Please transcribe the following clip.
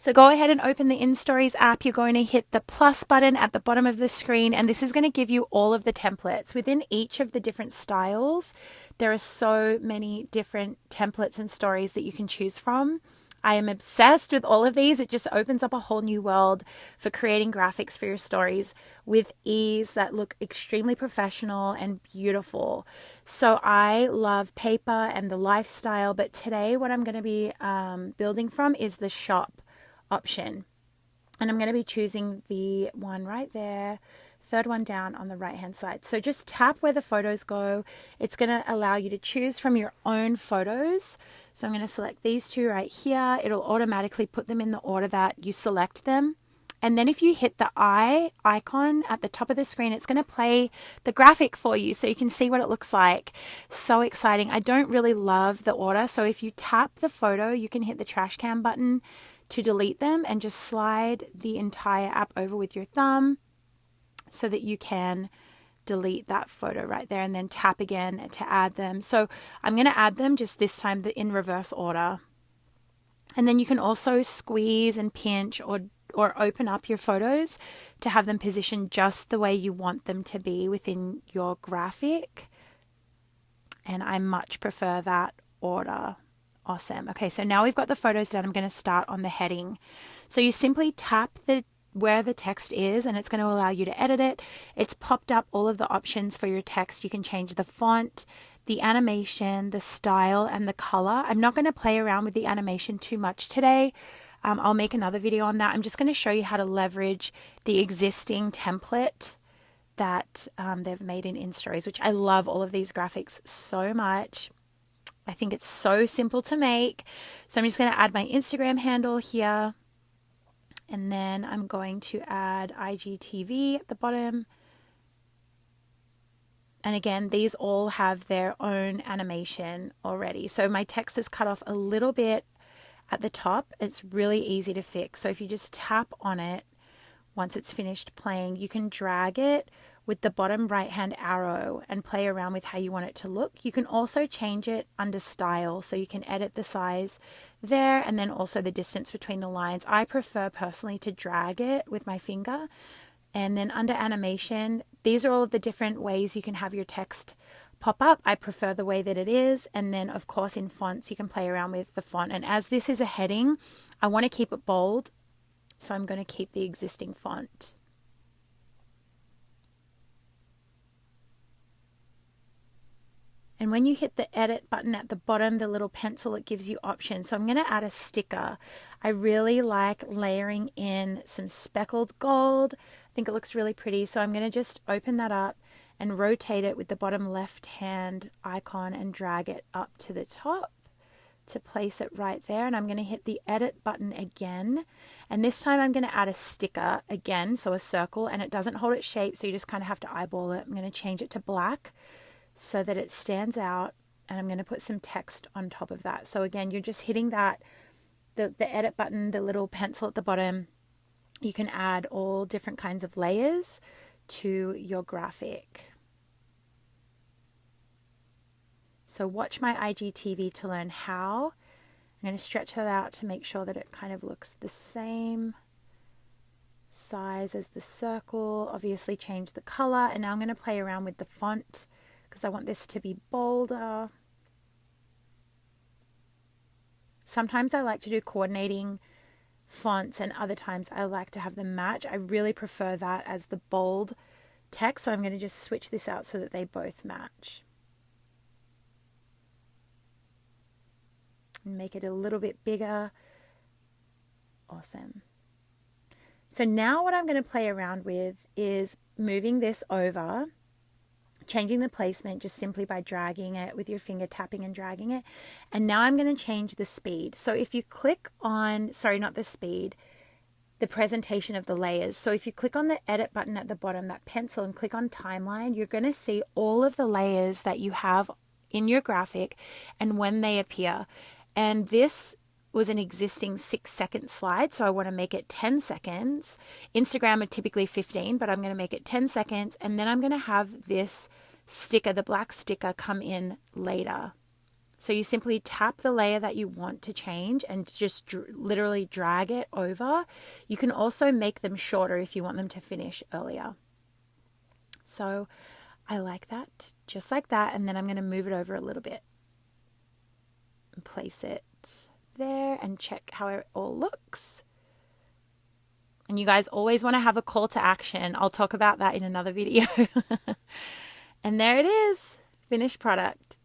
So go ahead and open the InStories app. You're going to hit the plus button at the bottom of the screen, and this is going to give you all of the templates. Within each of the different styles, there are so many different templates and stories that you can choose from. I am obsessed with all of these. It just opens up a whole new world for creating graphics for your stories with ease that look extremely professional and beautiful. So I love paper and the lifestyle, but today what I'm going to be building from is the shop option. And I'm going to be choosing the one right there, third one down on the right hand side. So just tap where the photos go. It's going to allow you to choose from your own photos. So I'm going to select these two right here. It'll automatically put them in the order that you select them. And then if you hit the eye icon at the top of the screen, it's going to play the graphic for you so you can see what it looks like. So exciting. I don't really love the order. So if you tap the photo, you can hit the trash can button to delete them and just slide the entire app over with your thumb so that you can delete that photo right there, and then tap again to add them. So I'm going to add them just this time in reverse order. And then you can also squeeze and pinch or open up your photos to have them positioned just the way you want them to be within your graphic. And I much prefer that order. Awesome. Okay, so now we've got the photos done. I'm going to start on the heading. So you simply tap where the text is, and it's going to allow you to edit it. It's popped up all of the options for your text. You can change the font, the animation, the style, and the color. I'm not going to play around with the animation too much today. I'll make another video on that. I'm just going to show you how to leverage the existing template that they've made in InStories, which I love all of these graphics so much. I think it's so simple to make. So I'm just going to add my Instagram handle here. And then I'm going to add IGTV at the bottom. And again, these all have their own animation already. So my text is cut off a little bit at the top. It's really easy to fix. So if you just tap on it, once it's finished playing, you can drag it with the bottom right hand arrow and play around with how you want it to look. You can also change it under style, so you can edit the size there and then also the distance between the lines. I prefer personally to drag it with my finger. And then under animation, these are all of the different ways you can have your text pop up. I prefer the way that it is. And then of course in fonts, you can play around with the font. And as this is a heading, I want to keep it bold. So I'm going to keep the existing font. And when you hit the edit button at the bottom, the little pencil, it gives you options. So I'm going to add a sticker. I really like layering in some speckled gold. I think it looks really pretty. So I'm going to just open that up and rotate it with the bottom left hand icon and drag it up to the top to place it right there. And I'm going to hit the edit button again. And this time I'm going to add a sticker again, so a circle, and it doesn't hold its shape. So you just kind of have to eyeball it. I'm going to change it to black so that it stands out, and I'm going to put some text on top of that. So again, you're just hitting that, the edit button, the little pencil at the bottom. You can add all different kinds of layers to your graphic. So watch my IGTV to learn how. I'm going to stretch that out to make sure that it kind of looks the same size as the circle. Obviously change the color, and now I'm going to play around with the font because I want this to be bolder. Sometimes I like to do coordinating fonts, and other times I like to have them match. I really prefer that as the bold text, so I'm going to just switch this out so that they both match. And make it a little bit bigger. Awesome. So now what I'm going to play around with is moving this over, changing the placement just simply by dragging it with your finger, tapping and dragging it. And now I'm going to change the speed. So if you click on, sorry, not the speed, the presentation of the layers. So if you click on the edit button at the bottom, that pencil, and click on timeline, you're going to see all of the layers that you have in your graphic and when they appear. And this was an existing 6-second slide, so I want to make it 10 seconds. Instagram are typically 15, but I'm going to make it 10 seconds, and then I'm going to have this sticker, the black sticker, come in later. So you simply tap the layer that you want to change and just literally drag it over. You can also make them shorter if you want them to finish earlier. So I like that, just like that. And then I'm going to move it over a little bit and place it there and check how it all looks. And you guys always want to have a call to action. I'll talk about that in another video. And there it is, finished product.